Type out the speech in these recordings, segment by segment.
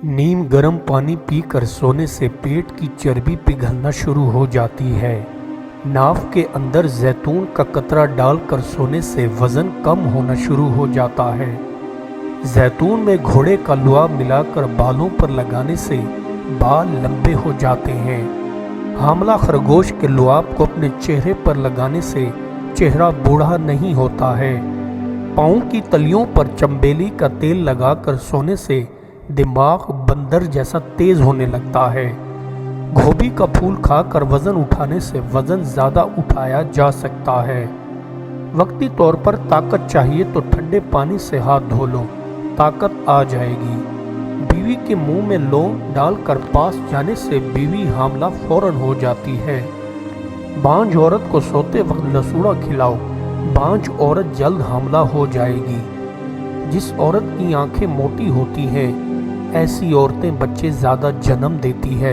नीम गर्म पानी पीकर सोने से पेट की चर्बी पिघलना शुरू हो जाती है। नाव के अंदर जैतून का कतरा डालकर सोने से वज़न कम होना शुरू हो जाता है। जैतून में घोड़े का लुआब मिलाकर बालों पर लगाने से बाल लंबे हो जाते हैं। हामला खरगोश के लुआब को अपने चेहरे पर लगाने से चेहरा बूढ़ा नहीं होता है। पाँव की तलियों पर चंबेली का तेल लगाकर सोने से दिमाग बंदर जैसा तेज होने लगता है। गोभी का फूल खाकर वजन उठाने से वजन ज़्यादा उठाया जा सकता है। वक्ती तौर पर ताकत चाहिए तो ठंडे पानी से हाथ धो लो, ताकत आ जाएगी। बीवी के मुंह में लौंग डालकर पास जाने से बीवी हामला फौरन हो जाती है। बांझ औरत को सोते वक्त लसूड़ा खिलाओ, बांझ औरत जल्द हामला हो जाएगी। जिस औरत की आंखें मोटी होती हैं, ऐसी औरतें बच्चे ज़्यादा जन्म देती है।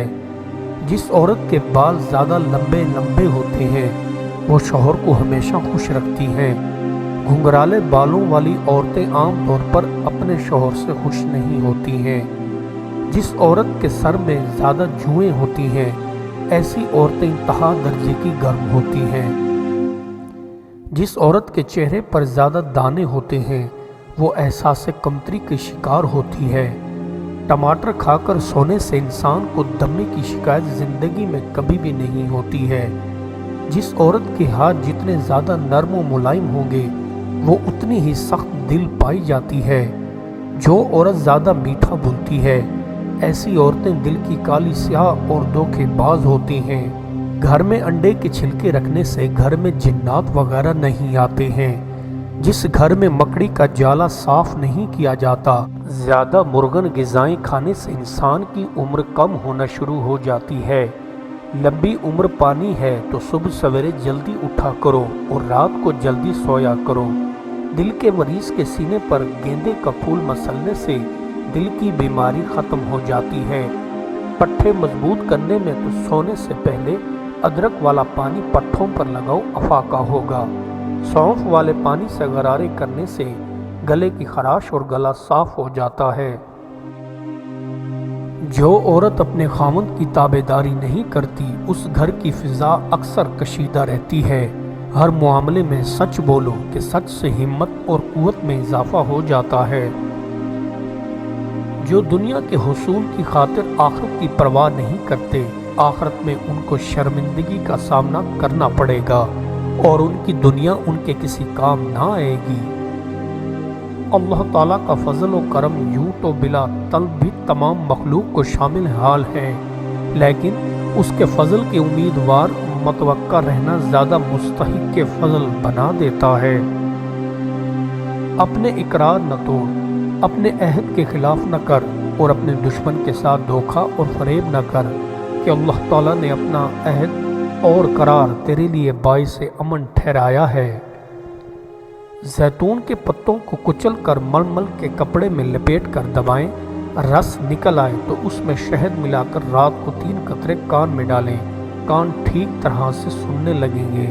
जिस औरत के बाल ज़्यादा लंबे लंबे होते हैं, वो शौहर को हमेशा खुश रखती हैं। घुंघराले बालों वाली औरतें आमतौर पर अपने शौहर से खुश नहीं होती हैं। जिस औरत के सर में ज़्यादा जुएँ होती हैं, ऐसी औरतें इंतहा दर्जे की गर्म होती हैं। जिस औरत के चेहरे पर ज़्यादा दाने होते हैं, वो एहसास कमतरी की शिकार होती है। टमाटर खाकर सोने से इंसान को दमे की शिकायत ज़िंदगी में कभी भी नहीं होती है। जिस औरत के हाथ जितने ज़्यादा नरम व मुलायम होंगे, वो उतनी ही सख्त दिल पाई जाती है। जो औरत ज़्यादा मीठा बोलती है, ऐसी औरतें दिल की काली स्याह और धोखेबाज होती हैं। घर में अंडे के छिलके रखने से घर में जिन्नात वगैरह नहीं आते हैं। जिस घर में मकड़ी का जाला साफ नहीं किया जाता, ज़्यादा मुर्गन ग़िज़ाएं खाने से इंसान की उम्र कम होना शुरू हो जाती है। लंबी उम्र पानी है तो सुबह सवेरे जल्दी उठा करो और रात को जल्दी सोया करो। दिल के मरीज़ के सीने पर गेंदे का फूल मसलने से दिल की बीमारी ख़त्म हो जाती है। पट्ठे मजबूत करने में तो सोने से पहले अदरक वाला पानी पट्ठों पर लगाओ, अफाका होगा। सौंफ वाले पानी से गरारे करने से गले की खराश और गला साफ हो जाता है। जो औरत अपने खामद की ताबेदारी नहीं करती, उस घर की फिजा अक्सर कशीदा रहती है। हर मामले में सच बोलो कि सच से हिम्मत और कुव्वत में इजाफा हो जाता है। जो दुनिया के हुसूल की खातिर आखिरत की परवाह नहीं करते, आखिरत में उनको शर्मिंदगी का सामना करना पड़ेगा और उनकी दुनिया उनके किसी काम ना आएगी। अल्लाह ताला का फजल व करम यूं तो बिला तलब भी तमाम मखलूक को शामिल हाल है, लेकिन उसके फजल के उम्मीदवार मतवक्का रहना ज़्यादा मुस्तहिक के फजल बना देता है। अपने इकरार न तोड़, अपने अहद के खिलाफ न कर और अपने दुश्मन के साथ धोखा और फरेब न कर कि अल्लाह ताला ने अपना अहद और करार तेरे लिए बाइस अमन ठहराया है। जैतून के पत्तों को कुचल कर मलमल के कपड़े में लपेट कर दबाएं, रस निकल आए तो उसमें शहद मिलाकर रात को 3 कतरे कान में डालें। कान ठीक तरह से सुनने लगेंगे।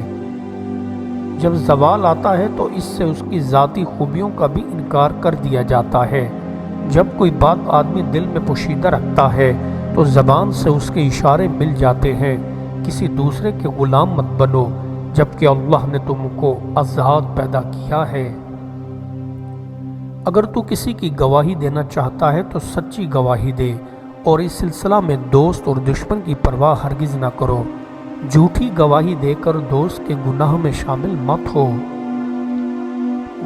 जब ज़वाल आता है तो इससे उसकी ज़ाती खूबियों का भी इनकार कर दिया जाता है। जब कोई बात आदमी दिल में पोशीदा रखता है तो ज़बान से उसके इशारे मिल जाते हैं। किसी दूसरे के गुलाम मत बनो, जबकि अल्लाह ने तुमको आज़ाद पैदा किया है। अगर तू किसी की गवाही देना चाहता है तो सच्ची गवाही दे, और इस सिलसिला में दोस्त और दुश्मन की परवाह हरगिज़ ना करो। झूठी गवाही देकर दोस्त के गुनाह में शामिल मत हो।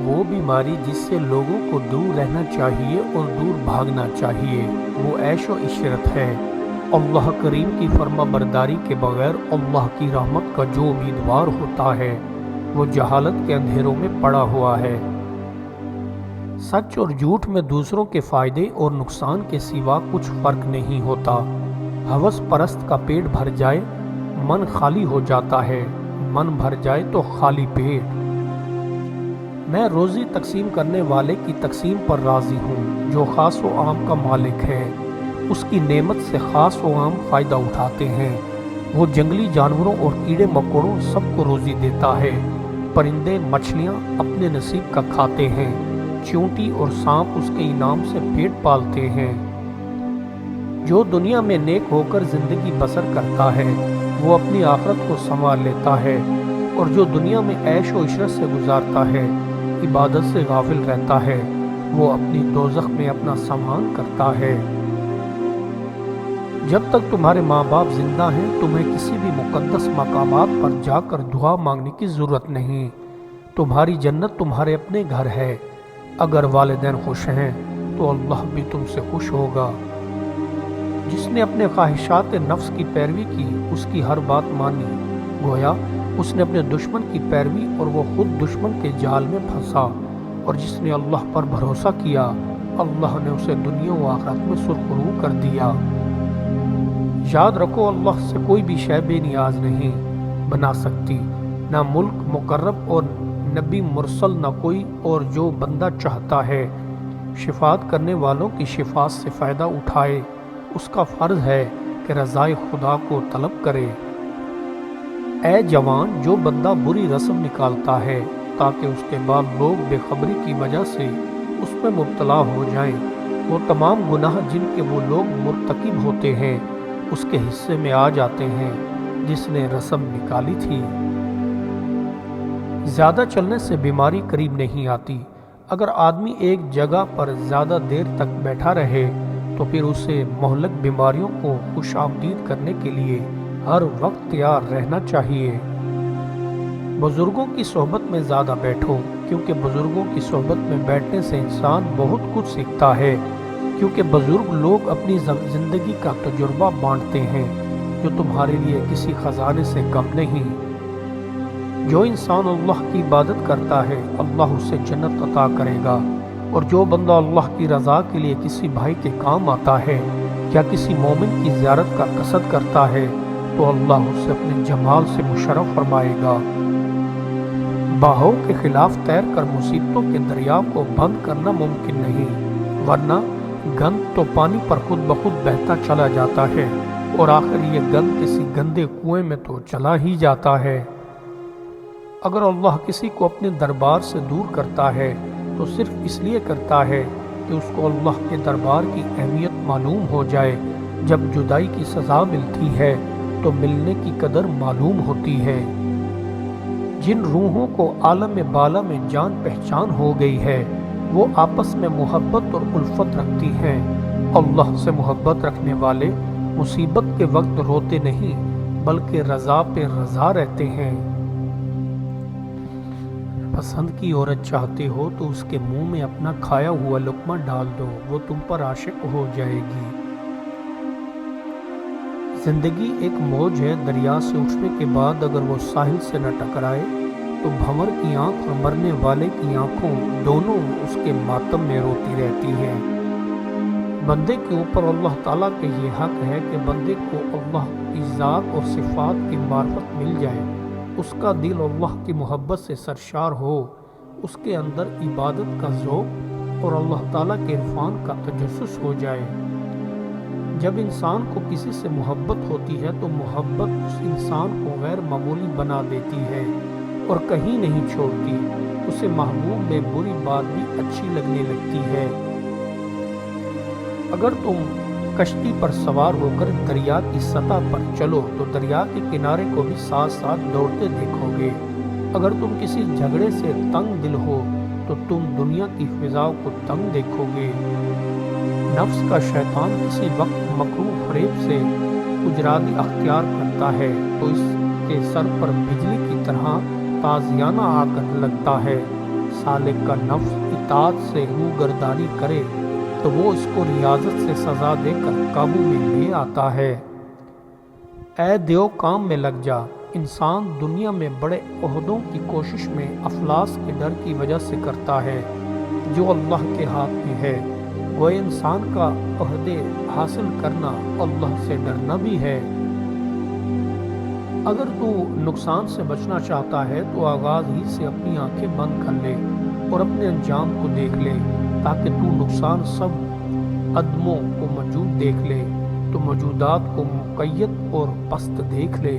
वो बीमारी जिससे लोगों को दूर रहना चाहिए और दूर भागना चाहिए, वो ऐशो इशरत है। अल्लाह करीम की फर्मा बरदारी के बगैर अल्लाह की रहमत का जो उम्मीदवार होता है, वो जहालत के अंधेरों में पड़ा हुआ है। सच और झूठ में दूसरों के फ़ायदे और नुकसान के सिवा कुछ फ़र्क नहीं होता। हवस परस्त का पेट भर जाए, मन खाली हो जाता है। मन भर जाए तो खाली पेट। मैं रोज़ी तकसीम करने वाले की तकसीम पर राज़ी हूँ। जो ख़ास व आम का मालिक है, उसकी नेमत से ख़ास व आम फ़ायदा उठाते हैं। वो जंगली जानवरों और कीड़े मकोड़ों सबको रोज़ी देता है। परिंदे मछलियाँ अपने नसीब का खाते हैं। चींटी और सांप उसके इनाम से पेट पालते हैं। جو دنیا میں نیک ہو کر زندگی بسر کرتا ہے وہ اپنی آخرت کو سنوار لیتا ہے، اور جو دنیا میں عیش و عشرت سے گزارتا ہے، عبادت سے غافل رہتا ہے، وہ اپنی دوزخ میں اپنا سامان کرتا ہے۔ جب تک تمہارے ماں باپ زندہ ہیں تمہیں کسی بھی مقدس مقامات پر جا کر دعا مانگنے کی ضرورت نہیں۔ تمہاری جنت تمہارے اپنے گھر ہے۔ اگر والدین خوش ہیں تو اللہ بھی تم سے خوش ہوگا۔ جس نے اپنے خواہشات نفس کی پیروی کی اس کی ہر بات مانی، گویا اس نے اپنے دشمن کی پیروی اور وہ خود دشمن کے جال میں پھنسا، اور جس نے اللہ پر بھروسہ کیا اللہ نے اسے دنیا و آخرت میں سرخرو کر دیا۔ یاد رکھو اللہ سے کوئی بھی شے بے نیاز نہیں بنا سکتی، نہ ملک مقرب اور نبی مرسل، نہ کوئی اور جو بندہ چاہتا ہے شفاعت کرنے والوں کی شفاعت سے فائدہ اٹھائے۔ اس کا فرض ہے کہ رضائے خدا کو طلب کرے۔ اے جوان، جو بندہ بری رسم نکالتا ہے تاکہ اس کے بعد لوگ بے خبری کی وجہ سے اس میں مبتلا ہو جائیں، وہ تمام گناہ جن کے وہ لوگ مرتکب ہوتے ہیں اس کے حصے میں آ جاتے ہیں جس نے رسم نکالی تھی۔ زیادہ چلنے سے بیماری قریب نہیں آتی۔ اگر آدمی ایک جگہ پر زیادہ دیر تک بیٹھا رہے تو پھر اسے مہلک بیماریوں کو خوش آمدید کرنے کے لیے ہر وقت تیار رہنا چاہیے۔ بزرگوں کی صحبت میں زیادہ بیٹھو، کیونکہ بزرگوں کی صحبت میں بیٹھنے سے انسان بہت کچھ سیکھتا ہے، کیونکہ بزرگ لوگ اپنی زندگی کا تجربہ بانٹتے ہیں جو تمہارے لیے کسی خزانے سے کم نہیں۔ جو انسان اللہ کی عبادت کرتا ہے اللہ اسے جنت عطا کرے گا، اور جو بندہ اللہ کی رضا کے لیے کسی بھائی کے کام آتا ہے یا کسی مومن کی زیارت کا قصد کرتا ہے تو اللہ اسے اپنے جمال سے مشرف فرمائے گا۔ باہو کے خلاف تیر کر مصیبتوں کے دریا کو بند کرنا ممکن نہیں، ورنہ گند تو پانی پر خود بخود بہتا چلا جاتا ہے، اور آخر یہ گند کسی گندے کنویں میں تو چلا ہی جاتا ہے۔ اگر اللہ کسی کو اپنے دربار سے دور کرتا ہے تو صرف اس لیے کرتا ہے کہ اس کو اللہ کے دربار کی اہمیت معلوم ہو جائے۔ جب جدائی کی سزا ملتی ہے تو ملنے کی قدر معلوم ہوتی ہے۔ جن روحوں کو عالم بالا میں جان پہچان ہو گئی ہے وہ آپس میں محبت اور الفت رکھتی ہیں۔ اللہ سے محبت رکھنے والے مصیبت کے وقت روتے نہیں بلکہ رضا پہ رضا رہتے ہیں۔ پسند کی عورت چاہتے ہو تو اس کے منہ میں اپنا کھایا ہوا لقمہ ڈال دو، وہ تم پر عاشق ہو جائے گی۔ زندگی ایک موج ہے، دریا سے اٹھنے کے بعد اگر وہ ساحل سے نہ ٹکرائے تو بھنور کی آنکھ اور مرنے والے کی آنکھوں دونوں اس کے ماتم میں روتی رہتی ہیں۔ بندے کے اوپر اللہ تعالیٰ کا یہ حق ہے کہ بندے کو اللہ کی ذات اور صفات کی معرفت مل جائے، اس کا دل اللہ کی محبت سے سرشار ہو، اس کے اندر عبادت کا ذوق اور اللہ تعالیٰ کے عرفان کا تجسس ہو جائے۔ جب انسان کو کسی سے محبت ہوتی ہے تو محبت اس انسان کو غیر معمولی بنا دیتی ہے اور کہیں نہیں چھوڑتی، اسے محبوب میں بری بات بھی اچھی لگنے لگتی ہے۔ اگر تم کشتی پر سوار ہو کر دریا کی سطح پر چلو تو دریا کے کنارے کو بھی ساتھ ساتھ دوڑتے دیکھو گے۔ اگر تم کسی جھگڑے سے تنگ دل ہو تو تم دنیا کی فضاؤں کو تنگ دیکھو گے۔ نفس کا شیطان کسی وقت مکروہ فریب سے گجرانی اختیار کرتا ہے تو اس کے سر پر بجلی کی طرح تازیانہ آ کر لگتا ہے۔ سالک کا نفس اطاعت سے روگردانی کرے تو وہ اس کو ریاضت سے سزا دے کر قابو میں لے آتا ہے۔ اے دیو کام میں لگ جا۔ انسان دنیا میں بڑے عہدوں کی کوشش میں افلاس کے ڈر کی وجہ سے کرتا ہے جو اللہ کے ہاتھ میں ہے۔ وہ انسان کا عہدے حاصل کرنا اللہ سے ڈرنا بھی ہے۔ اگر تو نقصان سے بچنا چاہتا ہے تو آغاز ہی سے اپنی آنکھیں بند کر لے اور اپنے انجام کو دیکھ لے، تاکہ تو نقصان سب عدموں کو موجود دیکھ لے تو موجودات کو مقید اور پست دیکھ لے۔